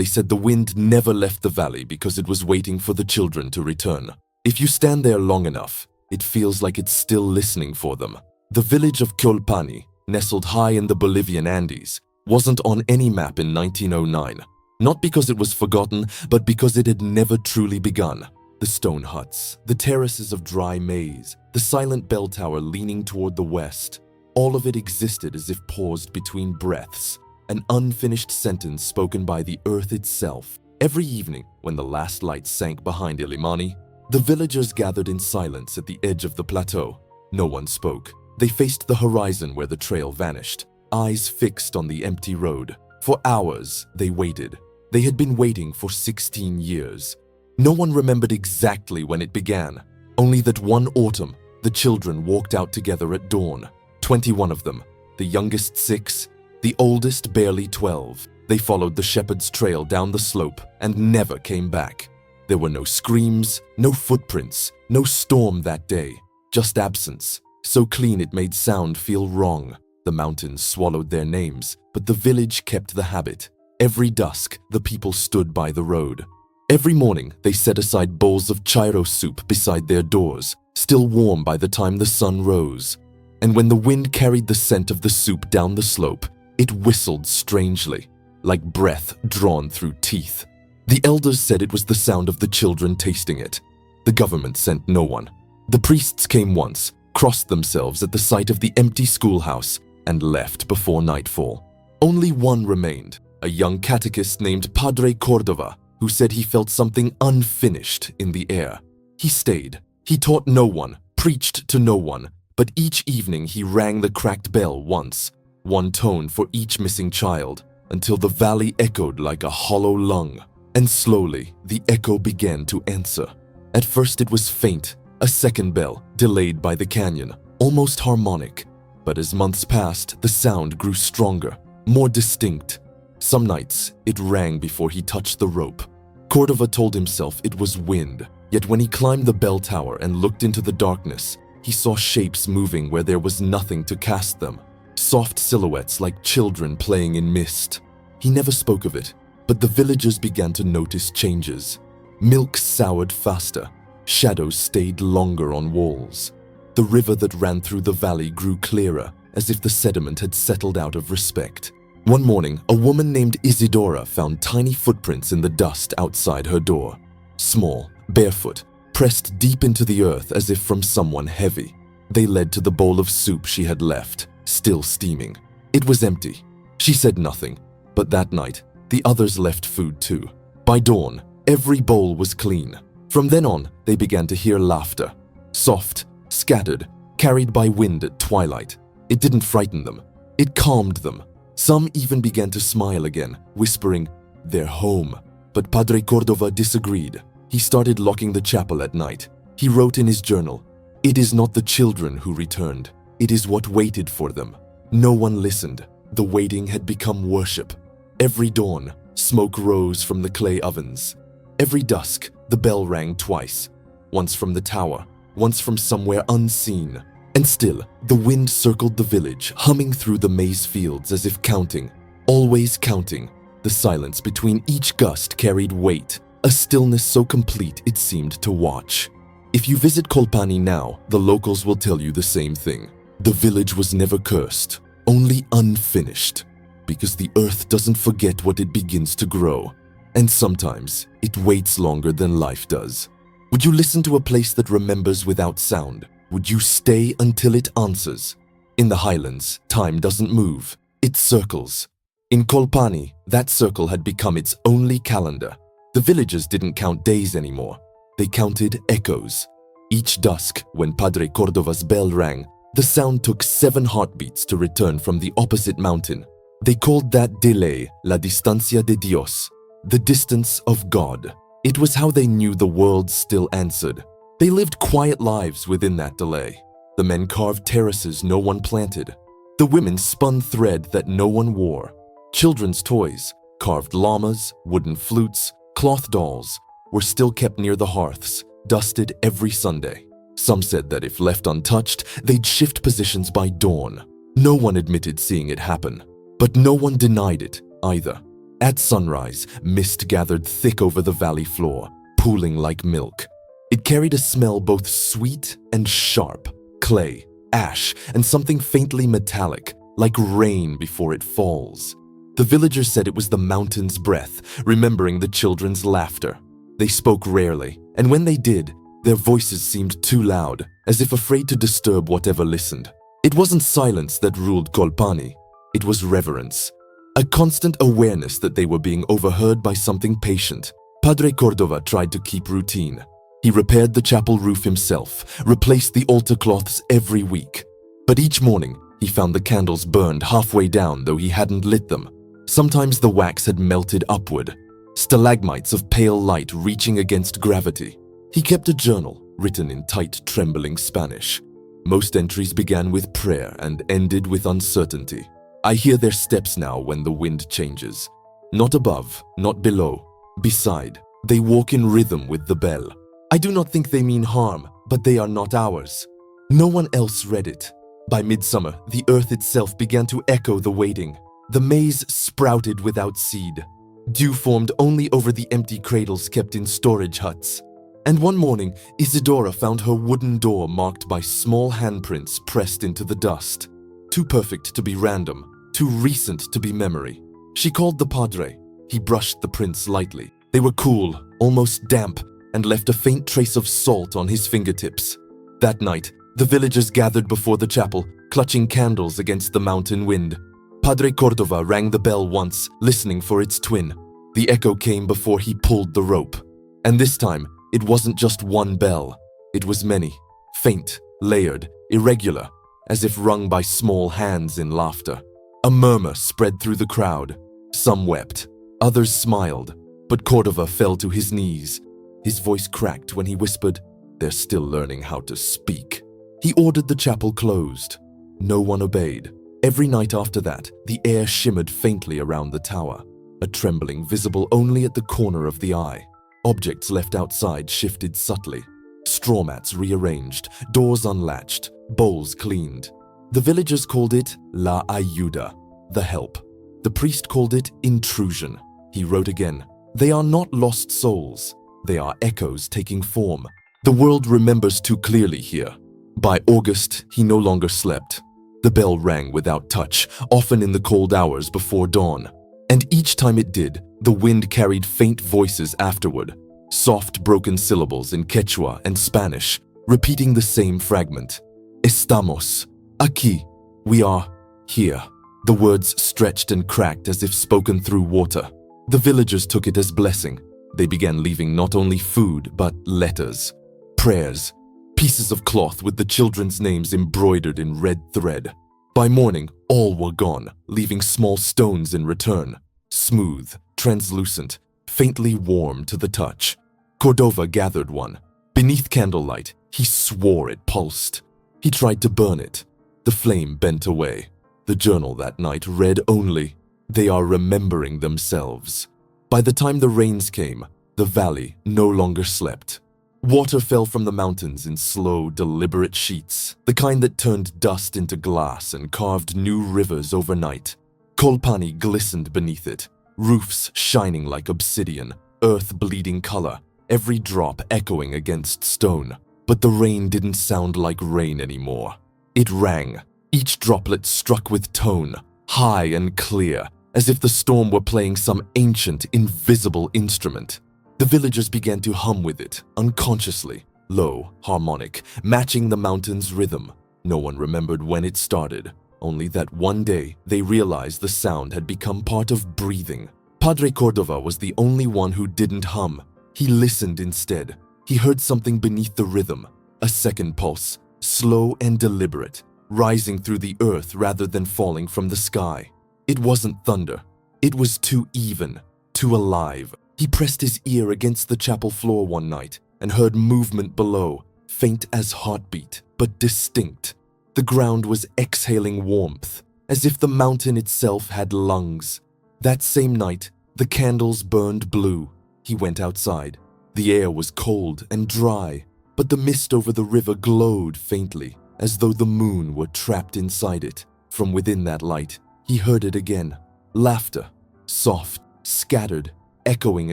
They said the wind never left the valley because it was waiting for the children to return. If you stand there long enough, it feels like it's still listening for them. The village of Colpani, nestled high in the Bolivian Andes, wasn't on any map in 1909. Not because it was forgotten, but because it had never truly begun. The stone huts, the terraces of dry maize, the silent bell tower leaning toward the west, all of it existed as if paused between breaths, an unfinished sentence spoken by the earth itself. Every evening, when the last light sank behind Illimani, the villagers gathered in silence at the edge of the plateau. No one spoke. They faced the horizon where the trail vanished, eyes fixed on the empty road. For hours, they waited. They had been waiting for 16 years. No one remembered exactly when it began, only that one autumn, the children walked out together at dawn. 21 of them, the youngest 6, the oldest barely 12. They followed the shepherd's trail down the slope and never came back. There were no screams, no footprints, no storm that day, just absence, so clean it made sound feel wrong. The mountains swallowed their names, but the village kept the habit. Every dusk, the people stood by the road. Every morning, they set aside bowls of chairo soup beside their doors, still warm by the time the sun rose. And when the wind carried the scent of the soup down the slope, it whistled strangely, like breath drawn through teeth. The elders said it was the sound of the children tasting it. The government sent no one. The priests came once, crossed themselves at the sight of the empty schoolhouse, and left before nightfall. Only one remained, a young catechist named Padre Cordova, who said he felt something unfinished in the air. He stayed. He taught no one, preached to no one, but each evening he rang the cracked bell once, one tone for each missing child, until the valley echoed like a hollow lung. And slowly, the echo began to answer. At first it was faint, a second bell, delayed by the canyon, almost harmonic. But as months passed, the sound grew stronger, more distinct. Some nights, it rang before he touched the rope. Cordova told himself it was wind, yet when he climbed the bell tower and looked into the darkness, he saw shapes moving where there was nothing to cast them, soft silhouettes like children playing in mist. He never spoke of it, but the villagers began to notice changes. Milk soured faster, shadows stayed longer on walls. The river that ran through the valley grew clearer, as if the sediment had settled out of respect. One morning, a woman named Isidora found tiny footprints in the dust outside her door. Small, barefoot, pressed deep into the earth as if from someone heavy. They led to the bowl of soup she had left, still steaming. It was empty. She said nothing, but that night, the others left food too. By dawn, every bowl was clean. From then on, they began to hear laughter. Soft, scattered, carried by wind at twilight. It didn't frighten them. It calmed them. Some even began to smile again, whispering, "They're home." But Padre Cordova disagreed. He started locking the chapel at night. He wrote in his journal, "It is not the children who returned. It is what waited for them." No one listened. The waiting had become worship. Every dawn, smoke rose from the clay ovens. Every dusk, the bell rang twice, once from the tower, once from somewhere unseen. And still, the wind circled the village, humming through the maize fields as if counting, always counting. The silence between each gust carried weight, a stillness so complete it seemed to watch. If you visit Colpani now, the locals will tell you the same thing. The village was never cursed, only unfinished, because the earth doesn't forget what it begins to grow, and sometimes it waits longer than life does. Would you listen to a place that remembers without sound? Would you stay until it answers? In the highlands, time doesn't move, it circles. In Colpani, that circle had become its only calendar. The villagers didn't count days anymore. They counted echoes. Each dusk, when Padre Cordova's bell rang, the sound took 7 heartbeats to return from the opposite mountain. They called that delay la distancia de Dios, the distance of God. It was how they knew the world still answered. They lived quiet lives within that delay. The men carved terraces no one planted. The women spun thread that no one wore. Children's toys, carved llamas, wooden flutes, cloth dolls, were still kept near the hearths, dusted every Sunday. Some said that if left untouched, they'd shift positions by dawn. No one admitted seeing it happen, but no one denied it either. At sunrise, mist gathered thick over the valley floor, pooling like milk. It carried a smell both sweet and sharp, clay, ash, and something faintly metallic, like rain before it falls. The villagers said it was the mountain's breath, remembering the children's laughter. They spoke rarely, and when they did, their voices seemed too loud, as if afraid to disturb whatever listened. It wasn't silence that ruled Colpani, it was reverence. A constant awareness that they were being overheard by something patient. Padre Cordova tried to keep routine. He repaired the chapel roof himself, replaced the altar cloths every week. But each morning, he found the candles burned halfway down though he hadn't lit them. Sometimes the wax had melted upward, stalagmites of pale light reaching against gravity. He kept a journal, written in tight, trembling Spanish. Most entries began with prayer and ended with uncertainty. I hear their steps now when the wind changes. Not above, not below, beside. They walk in rhythm with the bell. I do not think they mean harm, but they are not ours. No one else read it. By midsummer, the earth itself began to echo the waiting. The maize sprouted without seed. Dew formed only over the empty cradles kept in storage huts. And one morning, Isidora found her wooden door marked by small handprints pressed into the dust. Too perfect to be random, too recent to be memory. She called the padre. He brushed the prints lightly. They were cool, almost damp, and left a faint trace of salt on his fingertips. That night, the villagers gathered before the chapel, clutching candles against the mountain wind. Padre Cordova rang the bell once, listening for its twin. The echo came before he pulled the rope. And this time, it wasn't just one bell. It was many, faint, layered, irregular, as if rung by small hands in laughter. A murmur spread through the crowd. Some wept, others smiled, but Cordova fell to his knees. His voice cracked when he whispered, "They're still learning how to speak." He ordered the chapel closed. No one obeyed. Every night after that, the air shimmered faintly around the tower, a trembling visible only at the corner of the eye. Objects left outside shifted subtly. Straw mats rearranged, doors unlatched, bowls cleaned. The villagers called it La Ayuda, the help. The priest called it intrusion. He wrote again, "They are not lost souls. They are echoes taking form. The world remembers too clearly here." By August, he no longer slept. The bell rang without touch, often in the cold hours before dawn. And each time it did, the wind carried faint voices afterward, soft broken syllables in Quechua and Spanish, repeating the same fragment. Estamos, aquí, we are, here. The words stretched and cracked as if spoken through water. The villagers took it as blessing. They began leaving not only food, but letters, prayers, pieces of cloth with the children's names embroidered in red thread. By morning, all were gone, leaving small stones in return, smooth, translucent, faintly warm to the touch. Cordova gathered one. Beneath candlelight, he swore it pulsed. He tried to burn it. The flame bent away. The journal that night read only, "They are remembering themselves." By the time the rains came, the valley no longer slept. Water fell from the mountains in slow, deliberate sheets, the kind that turned dust into glass and carved new rivers overnight. Colpani glistened beneath it, roofs shining like obsidian, earth bleeding color, every drop echoing against stone. But the rain didn't sound like rain anymore. It rang, each droplet struck with tone, high and clear, as if the storm were playing some ancient, invisible instrument. The villagers began to hum with it, unconsciously, low, harmonic, matching the mountain's rhythm. No one remembered when it started, only that one day they realized the sound had become part of breathing. Padre Cordova was the only one who didn't hum. He listened instead. He heard something beneath the rhythm, a second pulse, slow and deliberate, rising through the earth rather than falling from the sky. It wasn't thunder. It was too even, too alive. He pressed his ear against the chapel floor one night and heard movement below, faint as heartbeat, but distinct. The ground was exhaling warmth, as if the mountain itself had lungs. That same night, the candles burned blue. He went outside. The air was cold and dry, but the mist over the river glowed faintly, as though the moon were trapped inside it. From within that light, he heard it again. Laughter, soft, scattered, echoing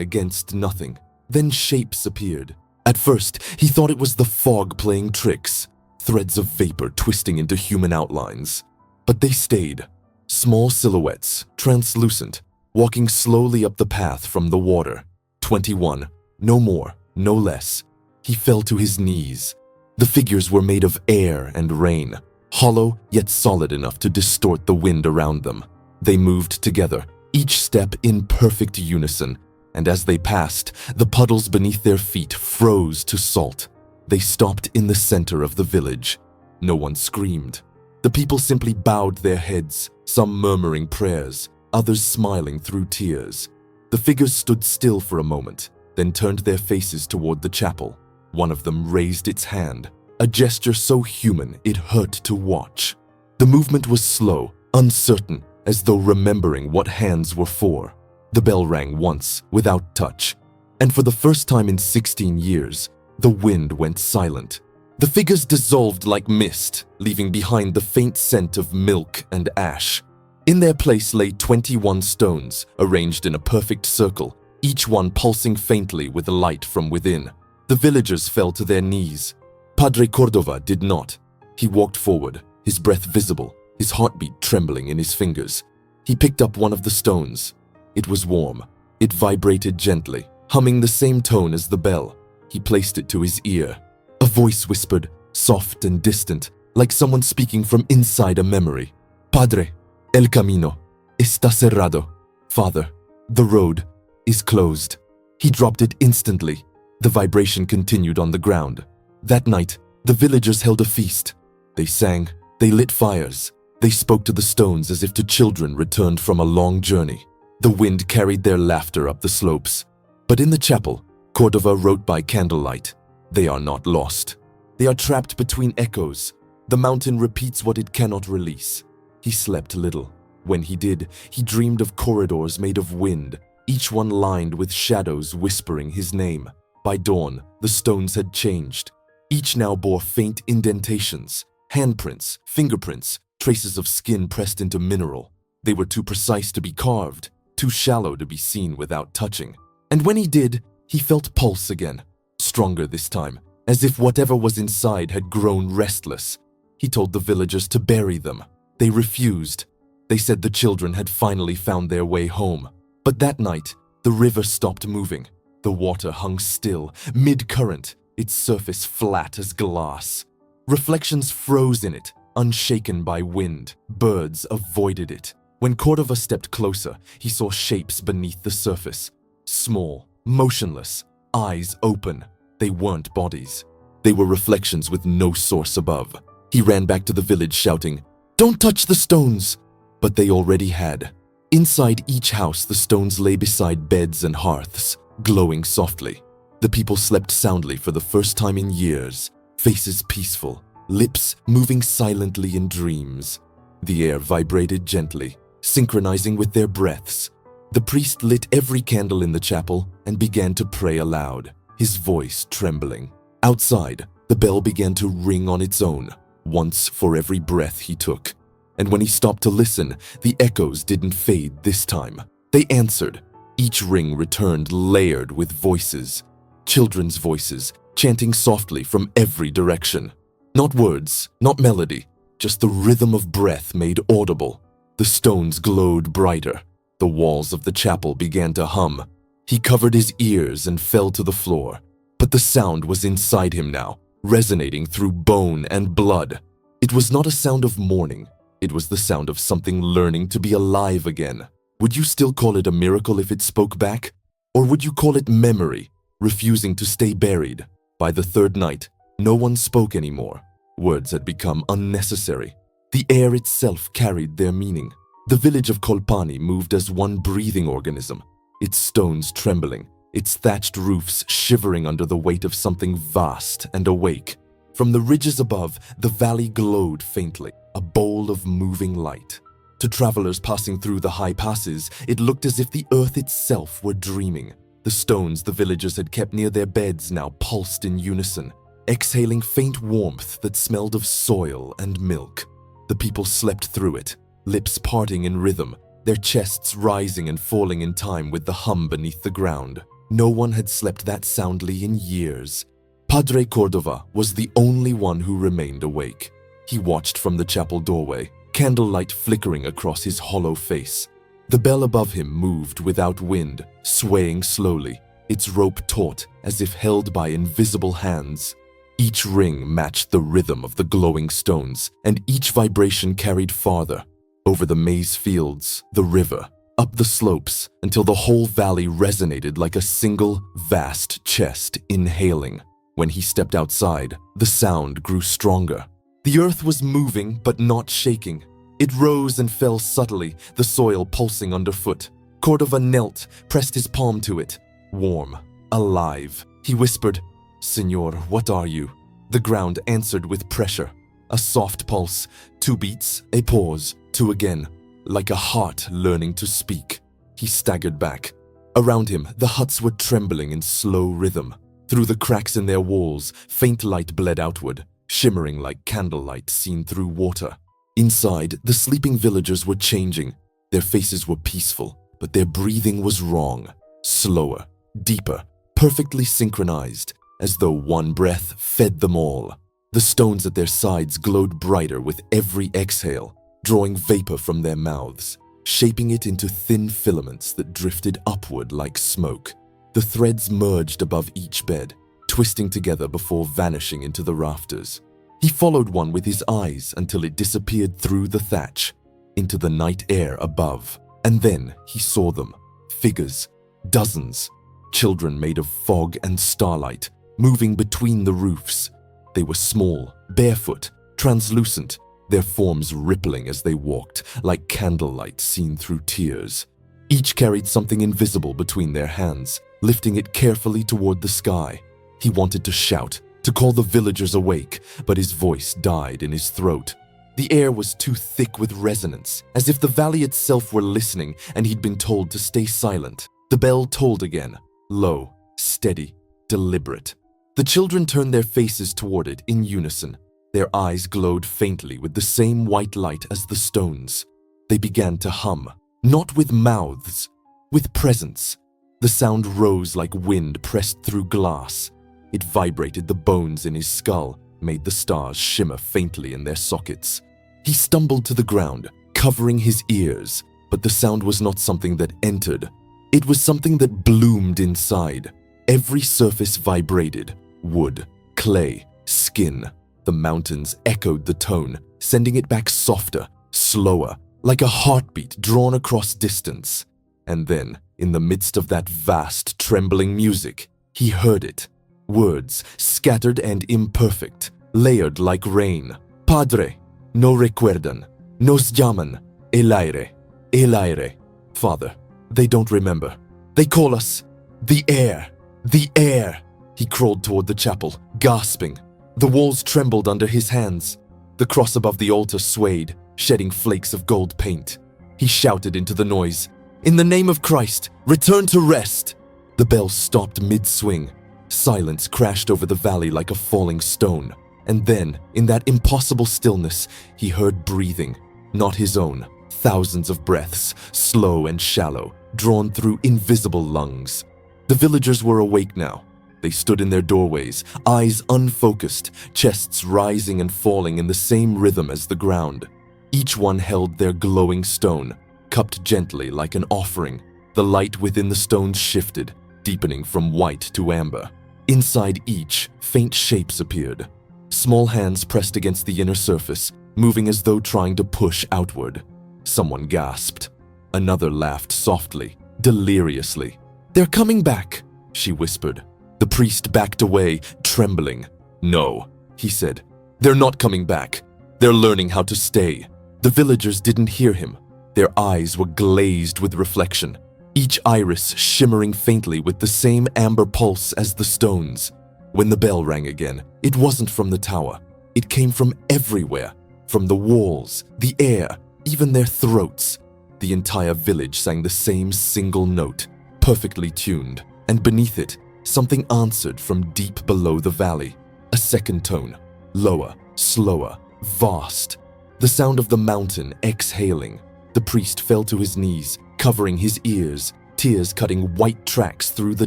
against nothing. Then shapes appeared. At first, he thought it was the fog playing tricks, threads of vapor twisting into human outlines. But they stayed, small silhouettes, translucent, walking slowly up the path from the water. 21, no more, no less. He fell to his knees. The figures were made of air and rain, hollow yet solid enough to distort the wind around them. They moved together, each step in perfect unison, and as they passed, the puddles beneath their feet froze to salt. They stopped in the center of the village. No one screamed. The people simply bowed their heads, some murmuring prayers, others smiling through tears. The figures stood still for a moment, then turned their faces toward the chapel. One of them raised its hand, a gesture so human it hurt to watch. The movement was slow, uncertain, as though remembering what hands were for. The bell rang once, without touch, and for the first time in 16 years, the wind went silent. The figures dissolved like mist, leaving behind the faint scent of milk and ash. In their place lay 21 stones, arranged in a perfect circle, each one pulsing faintly with light from within. The villagers fell to their knees. Padre Cordova did not. He walked forward, his breath visible, his heartbeat trembling in his fingers. He picked up one of the stones. It was warm. It vibrated gently, humming the same tone as the bell. He placed it to his ear. A voice whispered, soft and distant, like someone speaking from inside a memory. Padre, el camino está cerrado. Father, the road is closed. He dropped it instantly. The vibration continued on the ground. That night, the villagers held a feast. They sang, they lit fires. They spoke to the stones as if to children returned from a long journey. The wind carried their laughter up the slopes. But in the chapel, Cordova wrote by candlelight, "They are not lost. They are trapped between echoes. The mountain repeats what it cannot release." He slept little. When he did, he dreamed of corridors made of wind, each one lined with shadows whispering his name. By dawn, the stones had changed. Each now bore faint indentations, handprints, fingerprints, traces of skin pressed into mineral. They were too precise to be carved, too shallow to be seen without touching. And when he did, he felt pulse again, stronger this time, as if whatever was inside had grown restless. He told the villagers to bury them. They refused. They said the children had finally found their way home. But that night, the river stopped moving. The water hung still, mid-current, its surface flat as glass. Reflections froze in it, unshaken by wind. Birds avoided it. When Cordova stepped closer, he saw shapes beneath the surface. Small, motionless, eyes open. They weren't bodies. They were reflections with no source above. He ran back to the village shouting, "Don't touch the stones!" But they already had. Inside each house, the stones lay beside beds and hearths, glowing softly. The people slept soundly for the first time in years, faces peaceful, lips moving silently in dreams. The air vibrated gently, synchronizing with their breaths. The priest lit every candle in the chapel and began to pray aloud, his voice trembling. Outside, the bell began to ring on its own, once for every breath he took. And when he stopped to listen, the echoes didn't fade this time. They answered. Each ring returned layered with voices, children's voices, chanting softly from every direction. Not words, not melody, just the rhythm of breath made audible. The stones glowed brighter. The walls of the chapel began to hum. He covered his ears and fell to the floor. But the sound was inside him now, resonating through bone and blood. It was not a sound of mourning. It was the sound of something learning to be alive again. Would you still call it a miracle if it spoke back? Or would you call it memory, refusing to stay buried? By the third night, no one spoke anymore. Words had become unnecessary. The air itself carried their meaning. The village of Colpani moved as one breathing organism, its stones trembling, its thatched roofs shivering under the weight of something vast and awake. From the ridges above, the valley glowed faintly, a bowl of moving light. To travelers passing through the high passes, it looked as if the earth itself were dreaming. The stones the villagers had kept near their beds now pulsed in unison, exhaling faint warmth that smelled of soil and milk. The people slept through it, lips parting in rhythm, their chests rising and falling in time with the hum beneath the ground. No one had slept that soundly in years. Padre Cordova was the only one who remained awake. He watched from the chapel doorway, candlelight flickering across his hollow face. The bell above him moved without wind, swaying slowly, its rope taut as if held by invisible hands. Each ring matched the rhythm of the glowing stones, and each vibration carried farther, over the maize fields, the river, up the slopes, until the whole valley resonated like a single, vast chest inhaling. When he stepped outside, the sound grew stronger. The earth was moving but not shaking. It rose and fell subtly, the soil pulsing underfoot. Cordova knelt, pressed his palm to it. Warm, alive. He whispered, "Señor, what are you?" The ground answered with pressure. A soft pulse, 2 beats, a pause, 2 again, like a heart learning to speak. He staggered back. Around him, the huts were trembling in slow rhythm. Through the cracks in their walls, faint light bled outward, shimmering like candlelight seen through water. Inside, the sleeping villagers were changing. Their faces were peaceful, but their breathing was wrong. Slower, deeper, perfectly synchronized, as though one breath fed them all. The stones at their sides glowed brighter with every exhale, drawing vapor from their mouths, shaping it into thin filaments that drifted upward like smoke. The threads merged above each bed, twisting together before vanishing into the rafters. He followed one with his eyes until it disappeared through the thatch, into the night air above. And then he saw them, figures, dozens, children made of fog and starlight, moving between the roofs. They were small, barefoot, translucent, their forms rippling as they walked, like candlelight seen through tears. Each carried something invisible between their hands, lifting it carefully toward the sky. He wanted to shout, to call the villagers awake, but his voice died in his throat. The air was too thick with resonance, as if the valley itself were listening and he'd been told to stay silent. The bell tolled again, low, steady, deliberate. The children turned their faces toward it in unison. Their eyes glowed faintly with the same white light as the stones. They began to hum, not with mouths, with presence. The sound rose like wind pressed through glass. It vibrated the bones in his skull, made the stars shimmer faintly in their sockets. He stumbled to the ground, covering his ears, but the sound was not something that entered. It was something that bloomed inside. Every surface vibrated. Wood, clay, skin. The mountains echoed the tone, sending it back softer, slower, like a heartbeat drawn across distance. And then, in the midst of that vast, trembling music, he heard it. Words, scattered and imperfect, layered like rain. Padre, no recuerdan, nos llaman, el aire, el aire. Father, they don't remember. They call us the air, the air. He crawled toward the chapel, gasping. The walls trembled under his hands. The cross above the altar swayed, shedding flakes of gold paint. He shouted into the noise, "In the name of Christ, return to rest!" The bell stopped mid-swing. Silence crashed over the valley like a falling stone. And then, in that impossible stillness, he heard breathing, not his own. Thousands of breaths, slow and shallow, drawn through invisible lungs. The villagers were awake now. They stood in their doorways, eyes unfocused, chests rising and falling in the same rhythm as the ground. Each one held their glowing stone, cupped gently like an offering. The light within the stones shifted, deepening from white to amber. Inside each, faint shapes appeared. Small hands pressed against the inner surface, moving as though trying to push outward. Someone gasped. Another laughed softly, deliriously. "They're coming back," she whispered. The priest backed away, trembling. "No," he said. "They're not coming back. They're learning how to stay." The villagers didn't hear him. Their eyes were glazed with reflection, each iris shimmering faintly with the same amber pulse as the stones. When the bell rang again, it wasn't from the tower. It came from everywhere, from the walls, the air, even their throats. The entire village sang the same single note, perfectly tuned, and beneath it, something answered from deep below the valley. A second tone, lower, slower, vast. The sound of the mountain exhaling, the The priest fell to his knees, covering his ears, tears cutting white tracks through the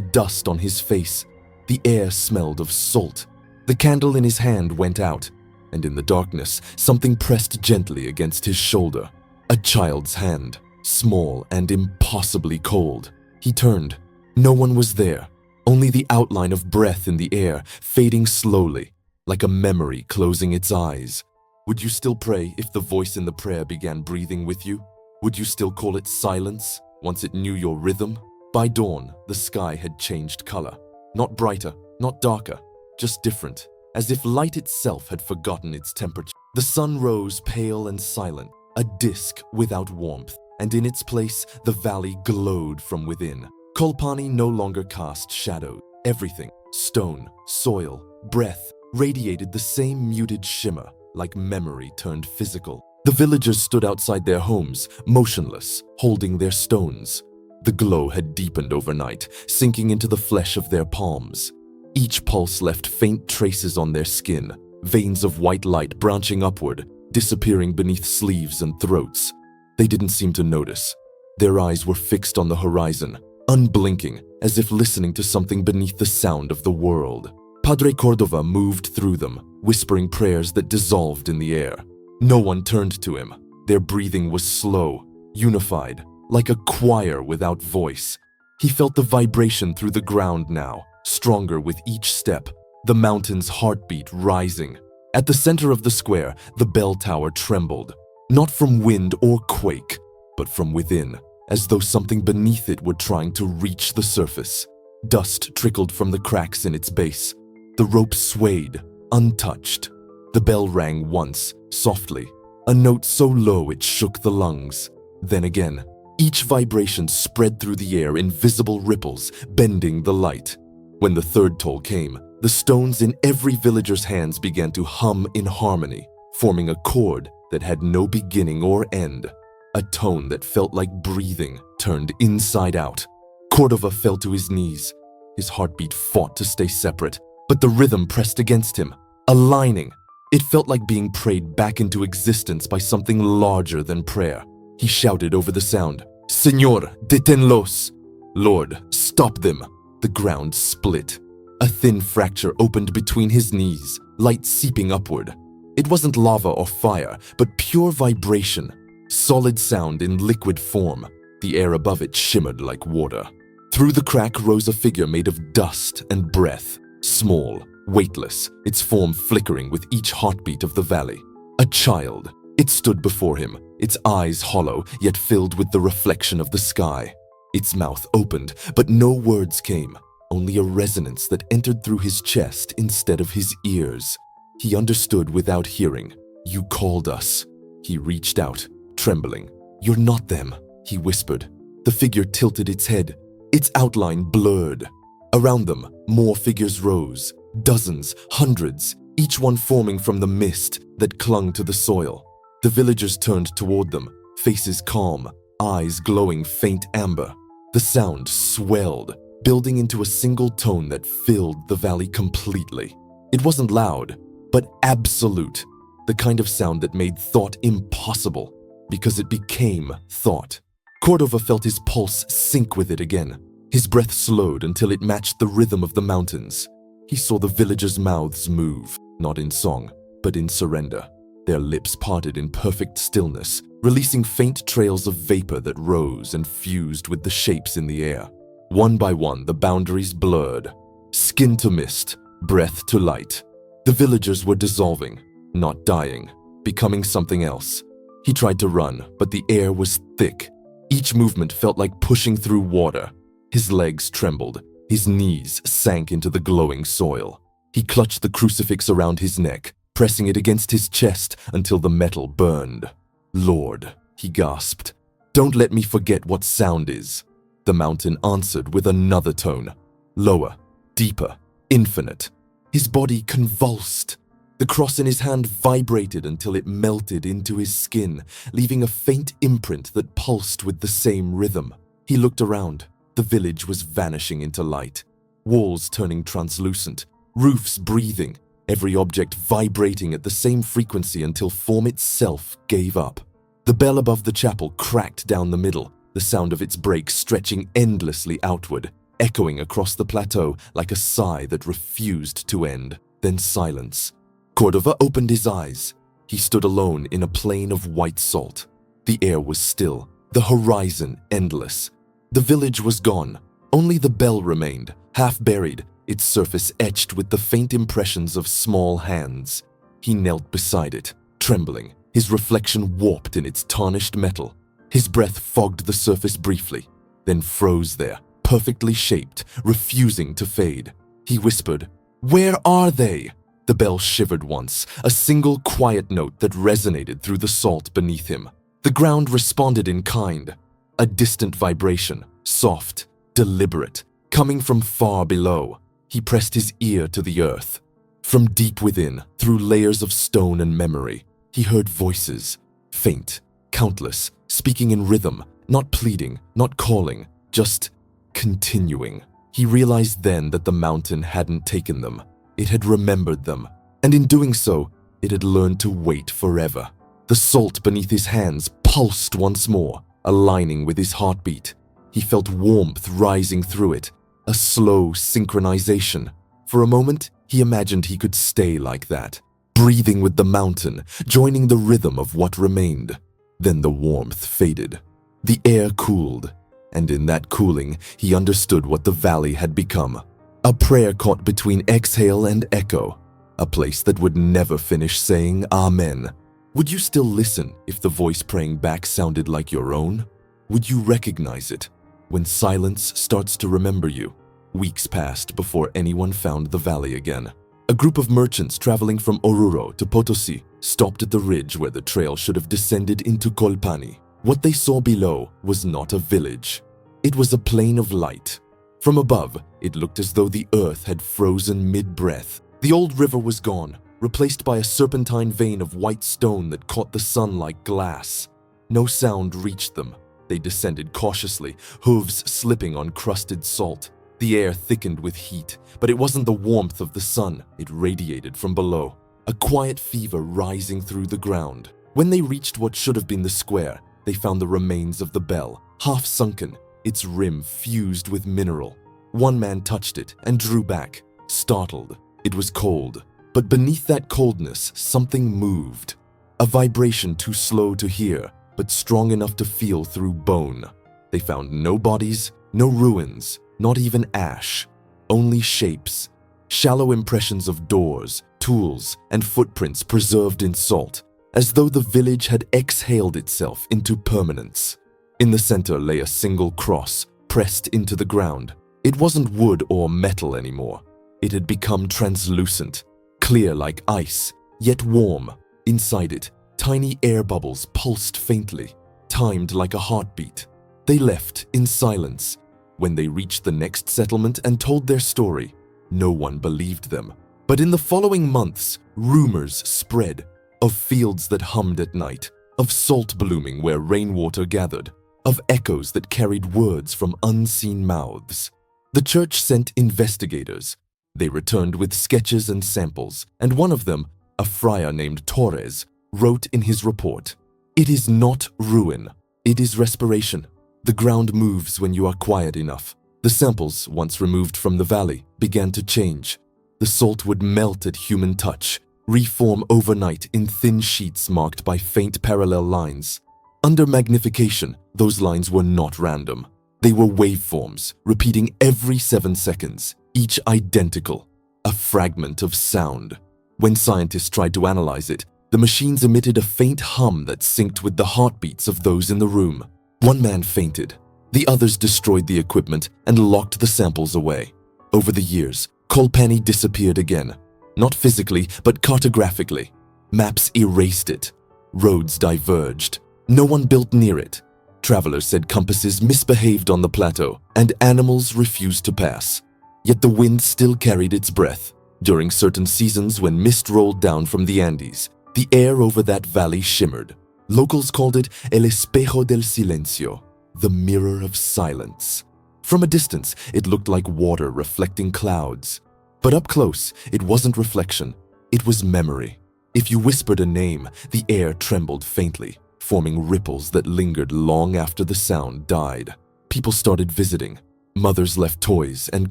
dust on his face. The air smelled of salt. The candle in his hand went out, and in the darkness, something pressed gently against his shoulder. A child's hand, small and impossibly cold. He turned. No one was there, only the outline of breath in the air, fading slowly, like a memory closing its eyes. Would you still pray if the voice in the prayer began breathing with you? Would you still call it silence once it knew your rhythm? By dawn, the sky had changed color. Not brighter, not darker, just different, as if light itself had forgotten its temperature. The sun rose pale and silent, a disk without warmth, and in its place, the valley glowed from within. Kolpani no longer cast shadows. Everything, stone, soil, breath, radiated the same muted shimmer, like memory turned physical. The villagers stood outside their homes, motionless, holding their stones. The glow had deepened overnight, sinking into the flesh of their palms. Each pulse left faint traces on their skin, veins of white light branching upward, disappearing beneath sleeves and throats. They didn't seem to notice. Their eyes were fixed on the horizon, unblinking, as if listening to something beneath the sound of the world. Padre Cordova moved through them, whispering prayers that dissolved in the air. No one turned to him. Their breathing was slow, unified, like a choir without voice. He felt the vibration through the ground now, stronger with each step, the mountain's heartbeat rising. At the center of the square, the bell tower trembled, not from wind or quake, but from within, as though something beneath it were trying to reach the surface. Dust trickled from the cracks in its base. The rope swayed, untouched. The bell rang once, softly, a note so low it shook the lungs. Then again, each vibration spread through the air in visible ripples, bending the light. When the third toll came, the stones in every villager's hands began to hum in harmony, forming a chord that had no beginning or end, a tone that felt like breathing turned inside out. Cordova fell to his knees. His heartbeat fought to stay separate, but the rhythm pressed against him, aligning. It felt like being prayed back into existence by something larger than prayer. He shouted over the sound, "Señor, deténlos!" Lord, stop them! The ground split. A thin fracture opened between his knees, light seeping upward. It wasn't lava or fire, but pure vibration. Solid sound in liquid form. The air above it shimmered like water. Through the crack rose a figure made of dust and breath, small, weightless, its form flickering with each heartbeat of the valley. A child. It stood before him, its eyes hollow, yet filled with the reflection of the sky. Its mouth opened, but no words came, only a resonance that entered through his chest instead of his ears. He understood without hearing. "You called us." He reached out, trembling. "You're not them," he whispered. The figure tilted its head, its outline blurred. Around them, more figures rose. Dozens, hundreds, each one forming from the mist that clung to the soil. The villagers turned toward them, faces calm, eyes glowing faint amber. The sound swelled, building into a single tone that filled the valley completely. It wasn't loud, but absolute, the kind of sound that made thought impossible, because it became thought. Cordova felt his pulse sink with it again. His breath slowed until it matched the rhythm of the mountains. He saw the villagers' mouths move, not in song, but in surrender. Their lips parted in perfect stillness, releasing faint trails of vapor that rose and fused with the shapes in the air. One by one, the boundaries blurred. Skin to mist, breath to light. The villagers were dissolving, not dying, becoming something else. He tried to run, but the air was thick. Each movement felt like pushing through water. His legs trembled. His knees sank into the glowing soil. He clutched the crucifix around his neck, pressing it against his chest until the metal burned. "Lord," he gasped, "don't let me forget what sound is." The mountain answered with another tone, lower, deeper, infinite. His body convulsed. The cross in his hand vibrated until it melted into his skin, leaving a faint imprint that pulsed with the same rhythm. He looked around. The village was vanishing into light, walls turning translucent, roofs breathing, every object vibrating at the same frequency until form itself gave up. The bell above the chapel cracked down the middle, the sound of its break stretching endlessly outward, echoing across the plateau like a sigh that refused to end. Then silence. Cordova opened his eyes. He stood alone in a plain of white salt. The air was still, the horizon endless. The village was gone. Only the bell remained, half buried, its surface etched with the faint impressions of small hands. He knelt beside it, trembling, his reflection warped in its tarnished metal. His breath fogged the surface briefly, then froze there, perfectly shaped, refusing to fade. He whispered, "Where are they?" The bell shivered once, a single quiet note that resonated through the salt beneath him. The ground responded in kind, a distant vibration, soft, deliberate, coming from far below. He pressed his ear to the earth. From deep within, through layers of stone and memory, he heard voices, faint, countless, speaking in rhythm, not pleading, not calling, just continuing. He realized then that the mountain hadn't taken them. It had remembered them, and in doing so, it had learned to wait forever. The salt beneath his hands pulsed once more, aligning with his heartbeat. He felt warmth rising through it, a slow synchronization. For a moment, he imagined he could stay like that, breathing with the mountain, joining the rhythm of what remained. Then the warmth faded. The air cooled, and in that cooling, he understood what the valley had become. A prayer caught between exhale and echo, a place that would never finish saying Amen. Would you still listen if the voice praying back sounded like your own? Would you recognize it when silence starts to remember you? Weeks passed before anyone found the valley again. A group of merchants traveling from Oruro to Potosi stopped at the ridge where the trail should have descended into Colpani. What they saw below was not a village. It was a plain of light. From above, it looked as though the earth had frozen mid-breath. The old river was gone, replaced by a serpentine vein of white stone that caught the sun like glass. No sound reached them. They descended cautiously, hooves slipping on crusted salt. The air thickened with heat, but it wasn't the warmth of the sun. It radiated from below, a quiet fever rising through the ground. When they reached what should have been the square, they found the remains of the bell, half sunken, its rim fused with mineral. One man touched it and drew back, startled. It was cold, but beneath that coldness, something moved. A vibration too slow to hear, but strong enough to feel through bone. They found no bodies, no ruins, not even ash, only shapes, shallow impressions of doors, tools, and footprints preserved in salt, as though the village had exhaled itself into permanence. In the center lay a single cross, pressed into the ground. It wasn't wood or metal anymore. It had become translucent, clear like ice, yet warm. Inside it, tiny air bubbles pulsed faintly, timed like a heartbeat. They left in silence. When they reached the next settlement and told their story, no one believed them. But in the following months, rumors spread of fields that hummed at night, of salt blooming where rainwater gathered, of echoes that carried words from unseen mouths. The church sent investigators. They returned with sketches and samples, and one of them, a friar named Torres, wrote in his report, "It is not ruin, it is respiration. The ground moves when you are quiet enough." The samples, once removed from the valley, began to change. The salt would melt at human touch, reform overnight in thin sheets marked by faint parallel lines. Under magnification, those lines were not random. They were waveforms, repeating every 7 seconds, each identical, a fragment of sound. When scientists tried to analyze it, the machines emitted a faint hum that synced with the heartbeats of those in the room. One man fainted. The others destroyed the equipment and locked the samples away. Over the years, Colpani disappeared again. Not physically, but cartographically. Maps erased it. Roads diverged. No one built near it. Travelers said compasses misbehaved on the plateau, and animals refused to pass. Yet the wind still carried its breath. During certain seasons when mist rolled down from the Andes, the air over that valley shimmered. Locals called it El Espejo del Silencio, the mirror of silence. From a distance, it looked like water reflecting clouds. But up close, it wasn't reflection, it was memory. If you whispered a name, the air trembled faintly, forming ripples that lingered long after the sound died. People started visiting. Mothers left toys and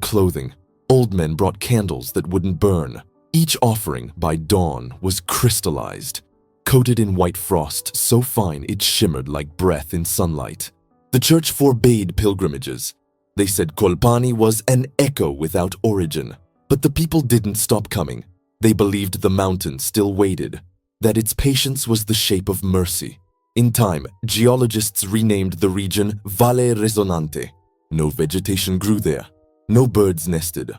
clothing. Old men brought candles that wouldn't burn. Each offering, by dawn, was crystallized, coated in white frost so fine it shimmered like breath in sunlight. The church forbade pilgrimages. They said Colpani was an echo without origin. But the people didn't stop coming. They believed the mountain still waited, that its patience was the shape of mercy. In time, geologists renamed the region Valle Resonante. No vegetation grew there. No birds nested.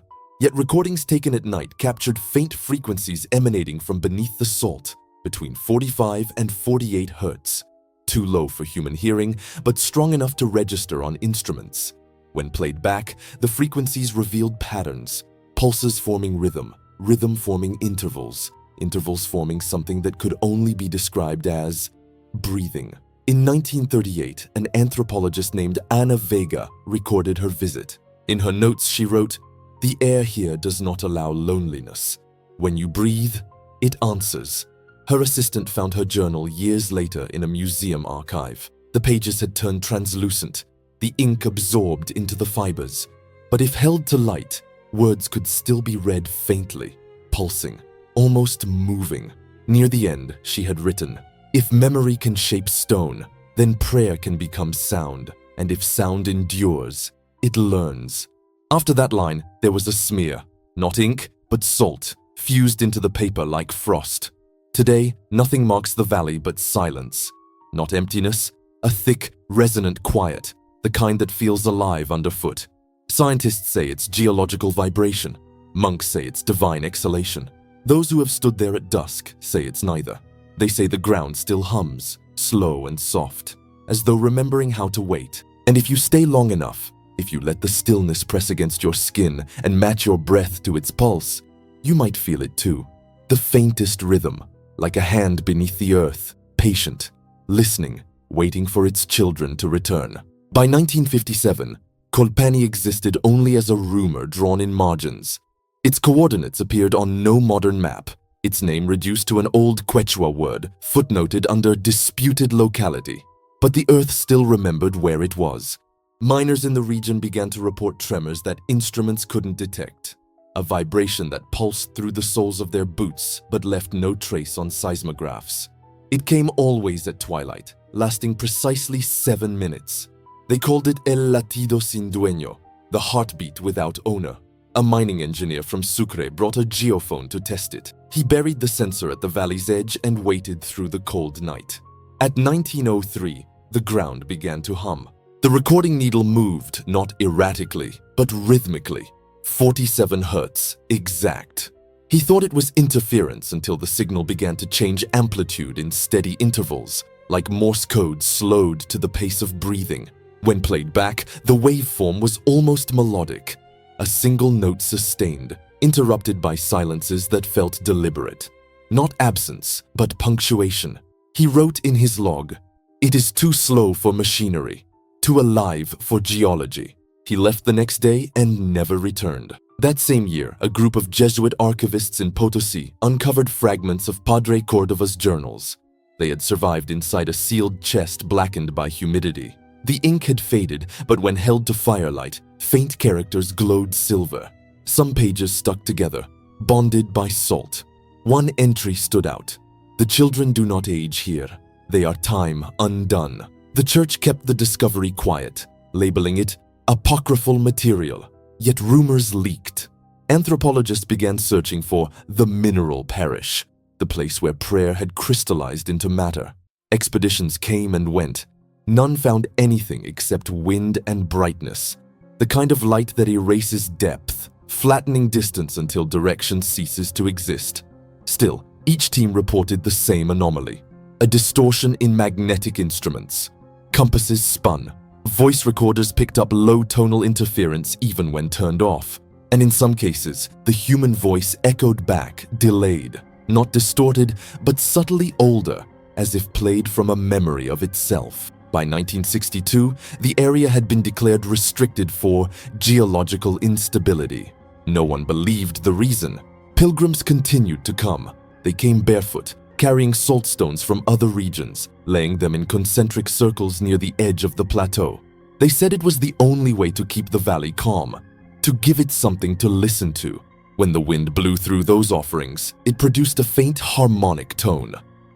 Yet recordings taken at night captured faint frequencies emanating from beneath the salt, between 45 and 48 hertz. Too low for human hearing, but strong enough to register on instruments. When played back, the frequencies revealed patterns, pulses forming rhythm, rhythm forming intervals, intervals forming something that could only be described as breathing. In 1938, an anthropologist named Ana Vega recorded her visit. In her notes, she wrote, "The air here does not allow loneliness. When you breathe, it answers." Her assistant found her journal years later in a museum archive. The pages had turned translucent, the ink absorbed into the fibers. But if held to light, words could still be read faintly, pulsing, almost moving. Near the end, she had written, "If memory can shape stone, then prayer can become sound, and if sound endures, it learns." After that line, there was a smear, not ink, but salt, fused into the paper like frost. Today, nothing marks the valley but silence. Not emptiness, a thick, resonant quiet, the kind that feels alive underfoot. Scientists say it's geological vibration. Monks say it's divine exhalation. Those who have stood there at dusk say it's neither. They say the ground still hums, slow and soft, as though remembering how to wait. And if you stay long enough, if you let the stillness press against your skin and match your breath to its pulse, you might feel it too. The faintest rhythm, like a hand beneath the earth, patient, listening, waiting for its children to return. By 1957, Colpani existed only as a rumor drawn in margins. Its coordinates appeared on no modern map, its name reduced to an old Quechua word, footnoted under disputed locality. But the earth still remembered where it was. Miners in the region began to report tremors that instruments couldn't detect, a vibration that pulsed through the soles of their boots but left no trace on seismographs. It came always at twilight, lasting precisely 7 minutes. They called it El Latido Sin Dueño, the heartbeat without owner. A mining engineer from Sucre brought a geophone to test it. He buried the sensor at the valley's edge and waited through the cold night. At 1903, the ground began to hum. The recording needle moved not erratically, but rhythmically. 47 hertz, exact. He thought it was interference until the signal began to change amplitude in steady intervals, like Morse code slowed to the pace of breathing. When played back, the waveform was almost melodic, a single note sustained, interrupted by silences that felt deliberate. Not absence, but punctuation. He wrote in his log, "It is too slow for machinery, too alive for geology." He left the next day and never returned. That same year, a group of Jesuit archivists in Potosi uncovered fragments of Padre Cordova's journals. They had survived inside a sealed chest blackened by humidity. The ink had faded, but when held to firelight, faint characters glowed silver. Some pages stuck together, bonded by salt. One entry stood out. "The children do not age here. They are time undone." The church kept the discovery quiet, labeling it apocryphal material, yet rumors leaked. Anthropologists began searching for the mineral parish, the place where prayer had crystallized into matter. Expeditions came and went. None found anything except wind and brightness, the kind of light that erases depth, flattening distance until direction ceases to exist. Still, each team reported the same anomaly, a distortion in magnetic instruments. Compasses spun. Voice recorders picked up low tonal interference even when turned off. And in some cases, the human voice echoed back, delayed, not distorted, but subtly older, as if played from a memory of itself. By 1962, the area had been declared restricted for geological instability. No one believed the reason. Pilgrims continued to come. They came barefoot, carrying saltstones from other regions, laying them in concentric circles near the edge of the plateau. They said it was the only way to keep the valley calm, to give it something to listen to. When the wind blew through those offerings, it produced a faint harmonic tone,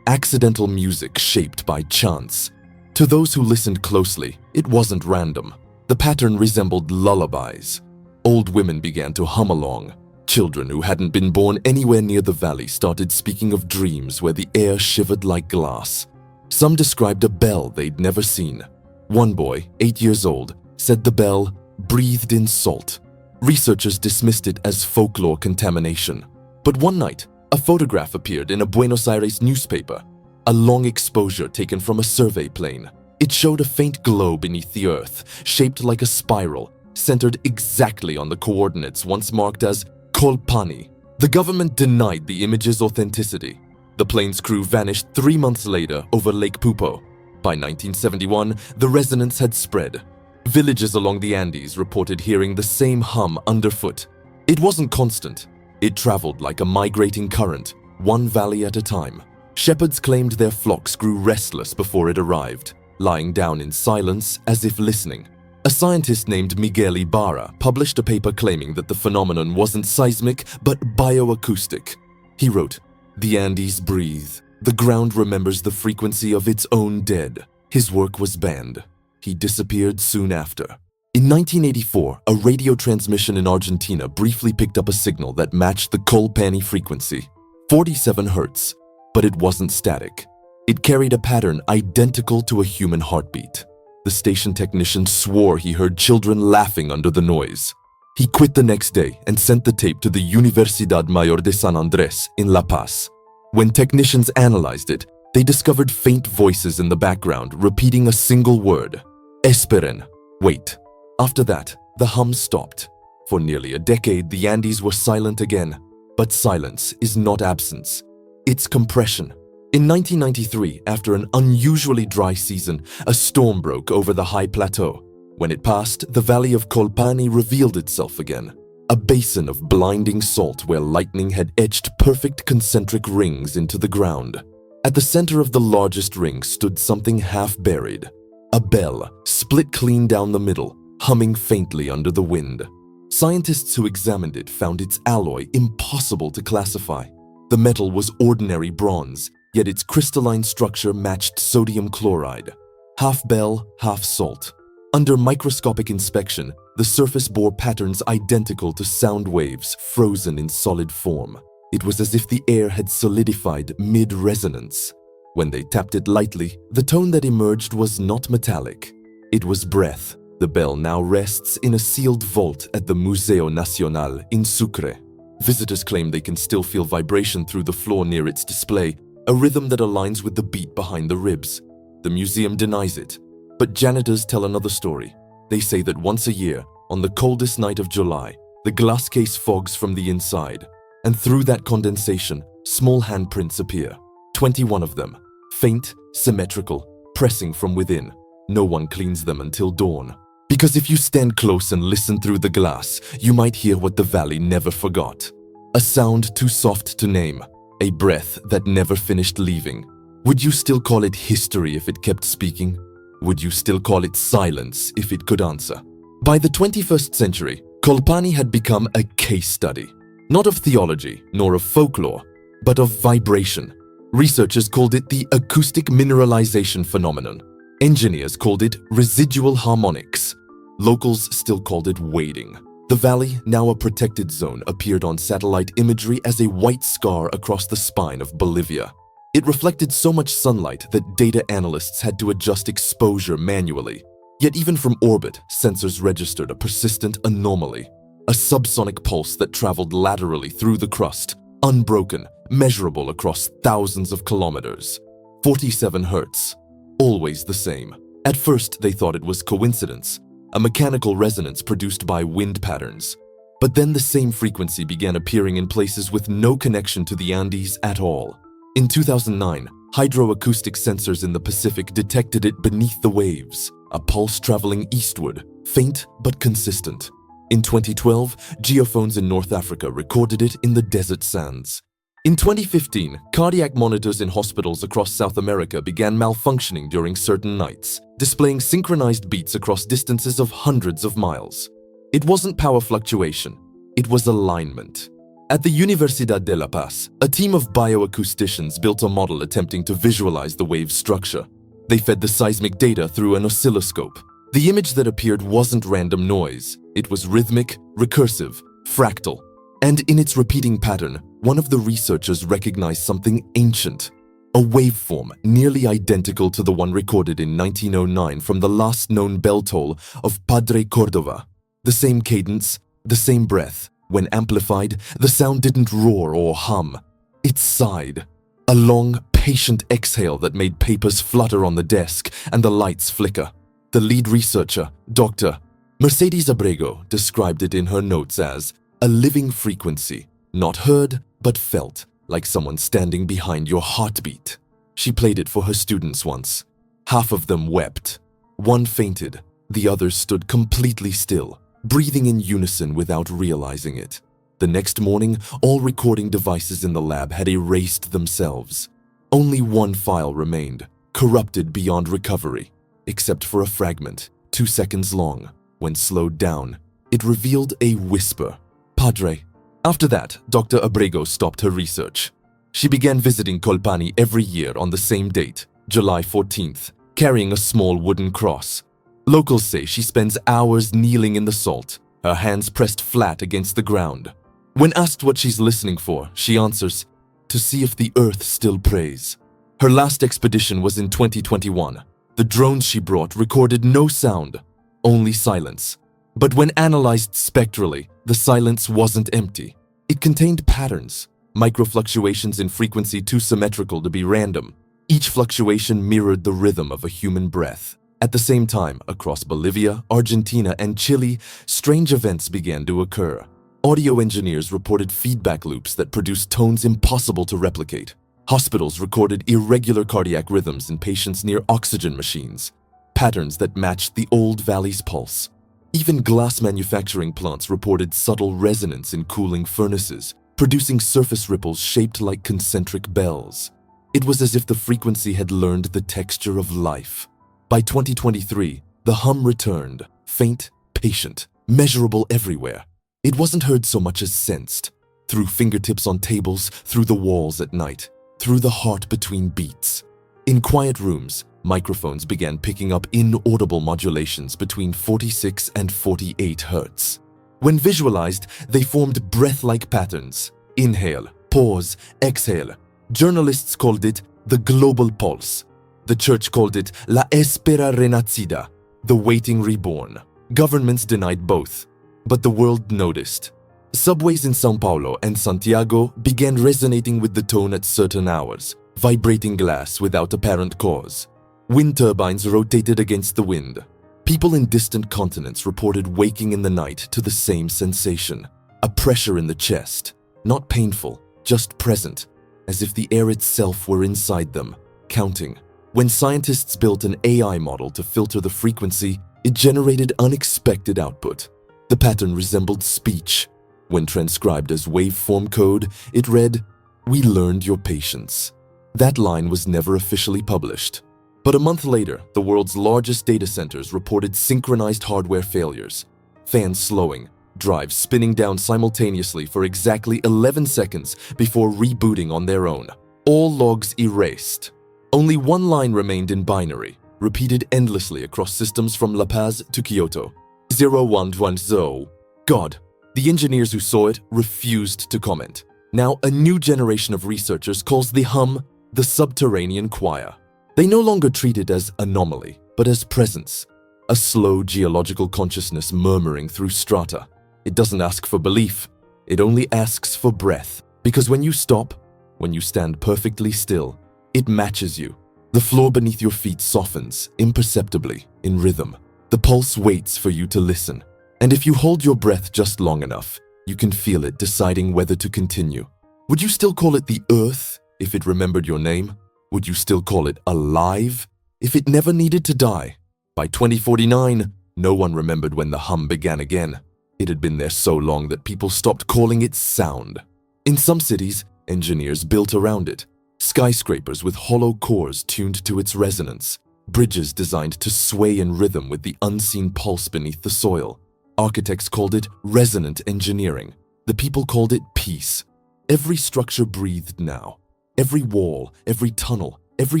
accidental music shaped by chance. To those who listened closely, it wasn't random. The pattern resembled lullabies. Old women began to hum along. Children who hadn't been born anywhere near the valley started speaking of dreams where the air shivered like glass. Some described a bell they'd never seen. One boy, 8 years old, said the bell breathed in salt. Researchers dismissed it as folklore contamination. But one night, a photograph appeared in a Buenos Aires newspaper, a long exposure taken from a survey plane. It showed a faint glow beneath the earth, shaped like a spiral, centered exactly on the coordinates once marked as Colpani. The government denied the image's authenticity. The plane's crew vanished 3 months later over Lake Pupo. By 1971, the resonance had spread. Villages along the Andes reported hearing the same hum underfoot. It wasn't constant. It traveled like a migrating current, one valley at a time. Shepherds claimed their flocks grew restless before it arrived, lying down in silence as if listening. A scientist named Miguel Ibarra published a paper claiming that the phenomenon wasn't seismic but bioacoustic. He wrote, "The Andes breathe. The ground remembers the frequency of its own dead." His work was banned. He disappeared soon after. In 1984, a radio transmission in Argentina briefly picked up a signal that matched the Colpani frequency, 47 hertz, but it wasn't static. It carried a pattern identical to a human heartbeat. The station technician swore he heard children laughing under the noise. He quit the next day and sent the tape to the Universidad Mayor de San Andrés in La Paz. When technicians analyzed it, they discovered faint voices in the background repeating a single word, "Esperen," wait. After that, the hum stopped. For nearly a decade, the Andes were silent again. But silence is not absence. It's compression. In 1993, after an unusually dry season, a storm broke over the high plateau. When it passed, the valley of Colpani revealed itself again, a basin of blinding salt where lightning had etched perfect concentric rings into the ground. At the center of the largest ring stood something half-buried, a bell split clean down the middle, humming faintly under the wind. Scientists who examined it found its alloy impossible to classify. The metal was ordinary bronze, yet its crystalline structure matched sodium chloride. Half bell, half salt. Under microscopic inspection, the surface bore patterns identical to sound waves frozen in solid form. It was as if the air had solidified mid-resonance. When they tapped it lightly, the tone that emerged was not metallic. It was breath. The bell now rests in a sealed vault at the Museo Nacional in Sucre. Visitors claim they can still feel vibration through the floor near its display, a rhythm that aligns with the beat behind the ribs. The museum denies it, but janitors tell another story. They say that once a year, on the coldest night of July, the glass case fogs from the inside, and through that condensation, small handprints appear. 21 of them, faint, symmetrical, pressing from within. No one cleans them until dawn. Because if you stand close and listen through the glass, you might hear what the valley never forgot. A sound too soft to name, a breath that never finished leaving. Would you still call it history if it kept speaking? Would you still call it silence if it could answer? By the 21st century, Colpani had become a case study, not of theology nor of folklore, but of vibration. Researchers called it the acoustic mineralization phenomenon. Engineers called it residual harmonics. Locals still called it wading. The valley, now a protected zone, appeared on satellite imagery as a white scar across the spine of Bolivia. It reflected so much sunlight that data analysts had to adjust exposure manually. Yet even from orbit, sensors registered a persistent anomaly, a subsonic pulse that traveled laterally through the crust, unbroken, measurable across thousands of kilometers. 47 hertz. Always the same. At first, they thought it was coincidence, a mechanical resonance produced by wind patterns. But then the same frequency began appearing in places with no connection to the Andes at all. In 2009, hydroacoustic sensors in the Pacific detected it beneath the waves, a pulse traveling eastward, faint but consistent. In 2012, geophones in North Africa recorded it in the desert sands. In 2015, cardiac monitors in hospitals across South America began malfunctioning during certain nights, displaying synchronized beats across distances of hundreds of miles. It wasn't power fluctuation, it was alignment. At the Universidad de La Paz, a team of bioacousticians built a model attempting to visualize the wave's structure. They fed the seismic data through an oscilloscope. The image that appeared wasn't random noise. It was rhythmic, recursive, fractal. And in its repeating pattern, one of the researchers recognized something ancient. A waveform nearly identical to the one recorded in 1909 from the last known bell toll of Padre Cordova. The same cadence, the same breath. When amplified, the sound didn't roar or hum. It sighed. A long, patient exhale that made papers flutter on the desk and the lights flicker. The lead researcher, Dr. Mercedes Abrego, described it in her notes as a living frequency, not heard, but felt, like someone standing behind your heartbeat. She played it for her students once. Half of them wept. One fainted. The others stood completely still, breathing in unison without realizing it. The next morning, all recording devices in the lab had erased themselves. Only one file remained, corrupted beyond recovery, except for a fragment, 2 seconds long. When slowed down, it revealed a whisper. Padre. After that, Dr. Abrego stopped her research. She began visiting Colpani every year on the same date, July 14th, carrying a small wooden cross. Locals say she spends hours kneeling in the salt, her hands pressed flat against the ground. When asked what she's listening for, she answers, to see if the earth still prays. Her last expedition was in 2021. The drones she brought recorded no sound, only silence. But when analyzed spectrally, the silence wasn't empty. It contained patterns, microfluctuations in frequency too symmetrical to be random. Each fluctuation mirrored the rhythm of a human breath. At the same time, across Bolivia, Argentina, and Chile, strange events began to occur. Audio engineers reported feedback loops that produced tones impossible to replicate. Hospitals recorded irregular cardiac rhythms in patients near oxygen machines, patterns that matched the old valley's pulse. Even glass manufacturing plants reported subtle resonance in cooling furnaces, producing surface ripples shaped like concentric bells. It was as if the frequency had learned the texture of life. By 2023, the hum returned, faint, patient, measurable everywhere. It wasn't heard so much as sensed, through fingertips on tables, through the walls at night, through the heart between beats. In quiet rooms, microphones began picking up inaudible modulations between 46 and 48 hertz. When visualized, they formed breath-like patterns. Inhale, pause, exhale. Journalists called it the global pulse. The church called it La Espera Renacida, the waiting reborn. Governments denied both, but the world noticed. Subways in São Paulo and Santiago began resonating with the tone at certain hours, vibrating glass without apparent cause. Wind turbines rotated against the wind. People in distant continents reported waking in the night to the same sensation, a pressure in the chest, not painful, just present, as if the air itself were inside them, counting. When scientists built an AI model to filter the frequency, it generated unexpected output. The pattern resembled speech. When transcribed as waveform code, it read, "We learned your patience." That line was never officially published. But a month later, the world's largest data centers reported synchronized hardware failures. Fans slowing, drives spinning down simultaneously for exactly 11 seconds before rebooting on their own. All logs erased. Only one line remained in binary, repeated endlessly across systems from La Paz to Kyoto. 0110. God. The engineers who saw it refused to comment. Now, a new generation of researchers calls the hum the subterranean choir. They no longer treat it as anomaly, but as presence. A slow geological consciousness murmuring through strata. It doesn't ask for belief. It only asks for breath. Because when you stop, when you stand perfectly still, it matches you. The floor beneath your feet softens, imperceptibly, in rhythm. The pulse waits for you to listen. And if you hold your breath just long enough, you can feel it deciding whether to continue. Would you still call it the earth if it remembered your name? Would you still call it alive if it never needed to die? By 2049, no one remembered when the hum began again. It had been there so long that people stopped calling it sound. In some cities, Engineers built around it. Skyscrapers with hollow cores tuned to its resonance. Bridges designed to sway in rhythm with the unseen pulse beneath the soil. Architects called it resonant engineering. The people called it peace. Every structure breathed now. Every wall, every tunnel, every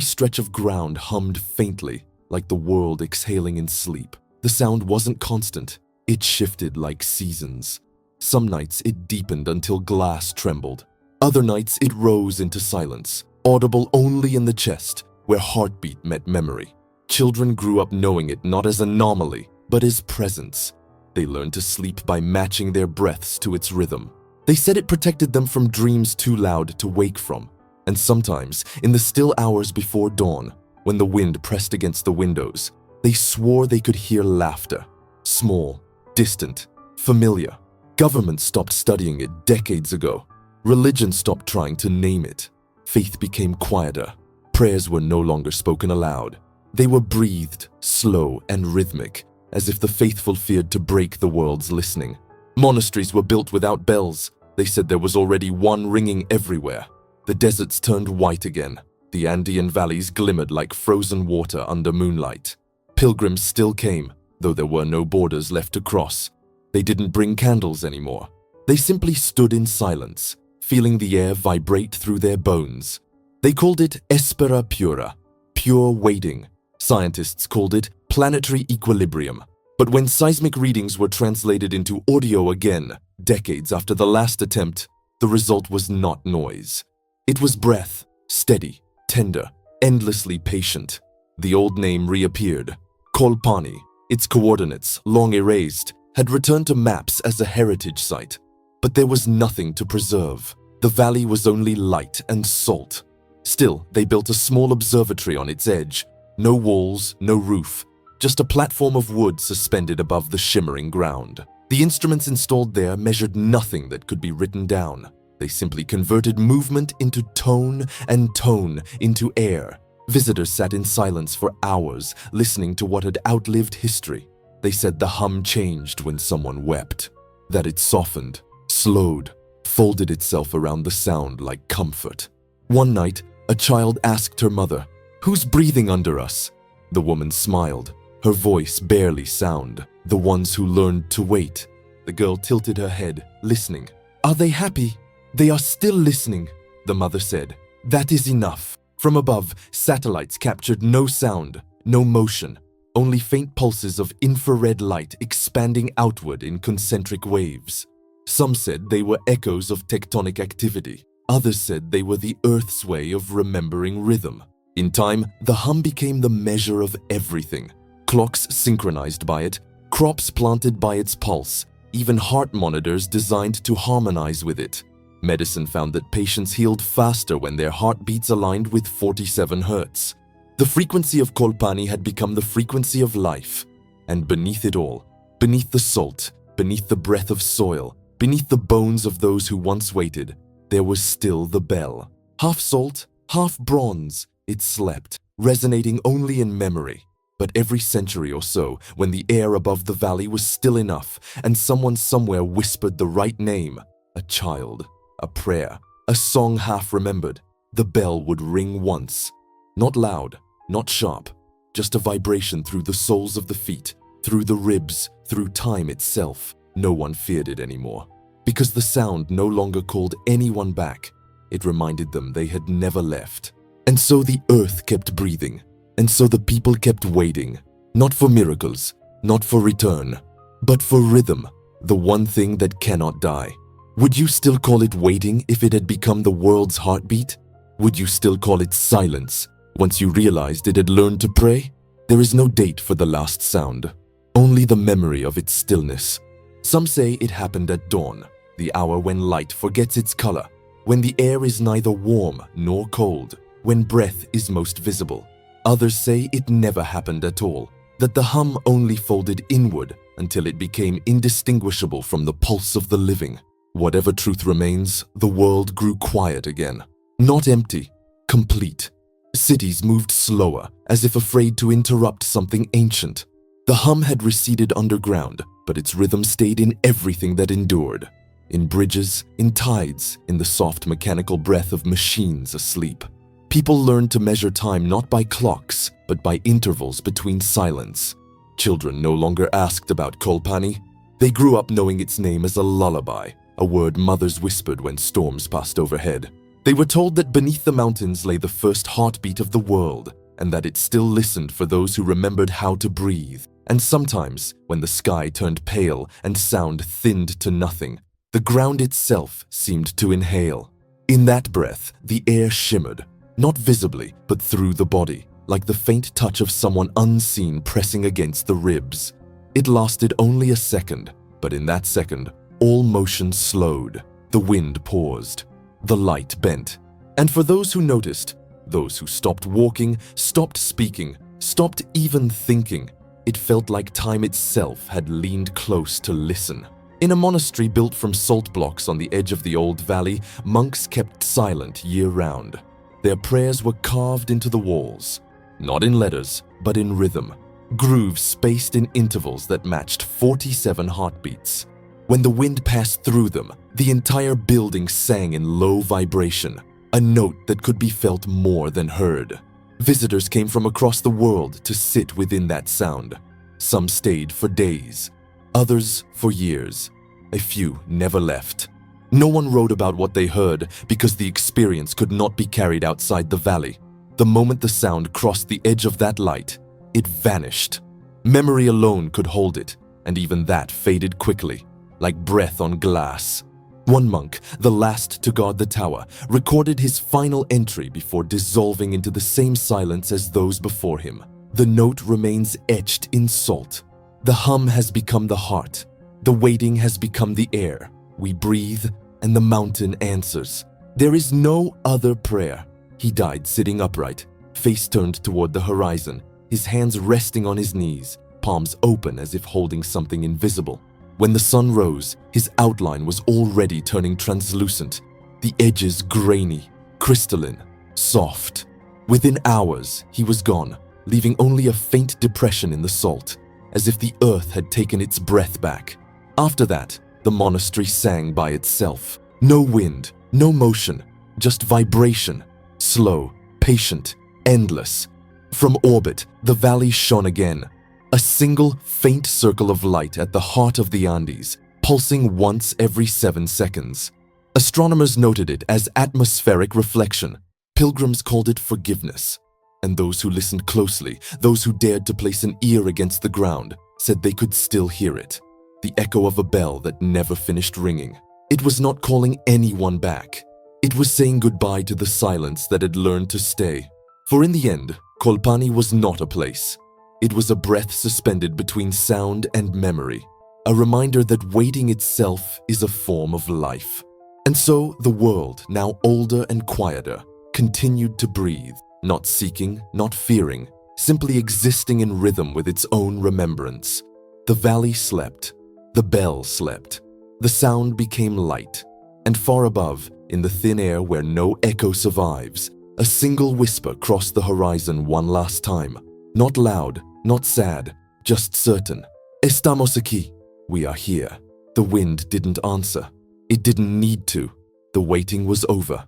stretch of ground hummed faintly, like the world exhaling in sleep. The sound wasn't constant. It shifted like seasons. Some nights it deepened until glass trembled. Other nights it rose into silence, audible only in the chest, where heartbeat met memory. Children grew up knowing it not as anomaly, but as presence. They learned to sleep by matching their breaths to its rhythm. They said it protected them from dreams too loud to wake from. And sometimes, in the still hours before dawn, when the wind pressed against the windows, they swore they could hear laughter. Small, distant, familiar. Governments stopped studying it decades ago. Religion stopped trying to name it. Faith became quieter. Prayers were no longer spoken aloud. They were breathed, slow and rhythmic, as if the faithful feared to break the world's listening. Monasteries were built without bells. They said there was already one ringing everywhere. The deserts turned white again. The Andean valleys glimmered like frozen water under moonlight. Pilgrims still came, though there were no borders left to cross. They didn't bring candles anymore. They simply stood in silence, feeling the air vibrate through their bones. They called it espera pura, pure waiting. Scientists called it planetary equilibrium. But when seismic readings were translated into audio again, decades after the last attempt, the result was not noise. It was breath, steady, tender, endlessly patient. The old name reappeared. Kolpani, its coordinates, long erased, had returned to maps as a heritage site. But there was nothing to preserve. The valley was only light and salt. Still, they built a small observatory on its edge. No walls, no roof, just a platform of wood suspended above the shimmering ground. The instruments installed there measured nothing that could be written down. They simply converted movement into tone and tone into air. Visitors sat in silence for hours, listening to what had outlived history. They said the hum changed when someone wept, that it softened, slowed, folded itself around the sound like comfort. One night, a child asked her mother, "Who's breathing under us?" The woman smiled, her voice barely sound. "The ones who learned to wait." The girl tilted her head, listening. "Are they happy?" "They are still listening," the mother said. "That is enough." From above, satellites captured no sound, no motion, only faint pulses of infrared light expanding outward in concentric waves. Some said they were echoes of tectonic activity. Others said they were the Earth's way of remembering rhythm. In time, the hum became the measure of everything. Clocks synchronized by it, crops planted by its pulse, even heart monitors designed to harmonize with it. Medicine found that patients healed faster when their heartbeats aligned with 47 hertz. The frequency of Kolpani had become the frequency of life. And beneath it all, beneath the salt, beneath the breath of soil, beneath the bones of those who once waited, there was still the bell. Half salt, half bronze, it slept, resonating only in memory. But every century or so, when the air above the valley was still enough and someone somewhere whispered the right name, a child, a prayer, a song half remembered, the bell would ring once. Not loud, not sharp, just a vibration through the soles of the feet, through the ribs, through time itself. No one feared it anymore, because the sound no longer called anyone back. It reminded them they had never left. And so the earth kept breathing, and so the people kept waiting, not for miracles, not for return, but for rhythm, the one thing that cannot die. Would you still call it waiting if it had become the world's heartbeat? Would you still call it silence once you realized it had learned to pray? There is no date for the last sound, only the memory of its stillness. Some say it happened at dawn, the hour when light forgets its color, when the air is neither warm nor cold, when breath is most visible. Others say it never happened at all, that the hum only folded inward until it became indistinguishable from the pulse of the living. Whatever truth remains, the world grew quiet again. Not empty, complete. Cities moved slower, as if afraid to interrupt something ancient. The hum had receded underground, but its rhythm stayed in everything that endured. in bridges, in tides, in the soft mechanical breath of machines asleep. People learned to measure time not by clocks, but by intervals between silence. Children no longer asked about Kolpani. They grew up knowing its name as a lullaby, a word mothers whispered when storms passed overhead. They were told that beneath the mountains lay the first heartbeat of the world, and that it still listened for those who remembered how to breathe. And sometimes, when the sky turned pale and sound thinned to nothing, the ground itself seemed to inhale. In that breath, the air shimmered, not visibly, but through the body, like the faint touch of someone unseen pressing against the ribs. It lasted only a second, but in that second, all motion slowed. The wind paused. The light bent. And for those who noticed, those who stopped walking, stopped speaking, stopped even thinking, it felt like time itself had leaned close to listen. In a monastery built from salt blocks on the edge of the old valley, monks kept silent year-round. Their prayers were carved into the walls, not in letters, but in rhythm, grooves spaced in intervals that matched 47 heartbeats. When the wind passed through them, the entire building sang in low vibration, a note that could be felt more than heard. Visitors came from across the world to sit within that sound. Some stayed for days, others for years. A few never left. No one wrote about what they heard because the experience could not be carried outside the valley. The moment the sound crossed the edge of that light, it vanished. Memory alone could hold it, and even that faded quickly, like breath on glass. One monk, the last to guard the tower, recorded his final entry before dissolving into the same silence as those before him. The note remains etched in salt. The hum has become the heart. The waiting has become the air. We breathe, and the mountain answers. There is no other prayer. He died sitting upright, face turned toward the horizon, his hands resting on his knees, palms open as if holding something invisible. When the sun rose, his outline was already turning translucent, the edges grainy, crystalline, soft. Within hours, he was gone, leaving only a faint depression in the salt, as if the earth had taken its breath back. After that, the monastery sang by itself. No wind, no motion, just vibration, slow, patient, endless. From orbit, the valley shone again. A single, faint circle of light at the heart of the Andes, pulsing once every 7 seconds. Astronomers noted it as atmospheric reflection. Pilgrims called it forgiveness. And those who listened closely, those who dared to place an ear against the ground, said they could still hear it. The echo of a bell that never finished ringing. It was not calling anyone back. It was saying goodbye to the silence that had learned to stay. For in the end, Kolpani was not a place. It was a breath suspended between sound and memory, a reminder that waiting itself is a form of life. And so the world, now older and quieter, continued to breathe, not seeking, not fearing, simply existing in rhythm with its own remembrance. The valley slept, the bell slept, the sound became light, and far above, in the thin air where no echo survives, a single whisper crossed the horizon one last time. Not loud, not sad, just certain. Estamos aquí. We are here. The wind didn't answer. It didn't need to. The waiting was over.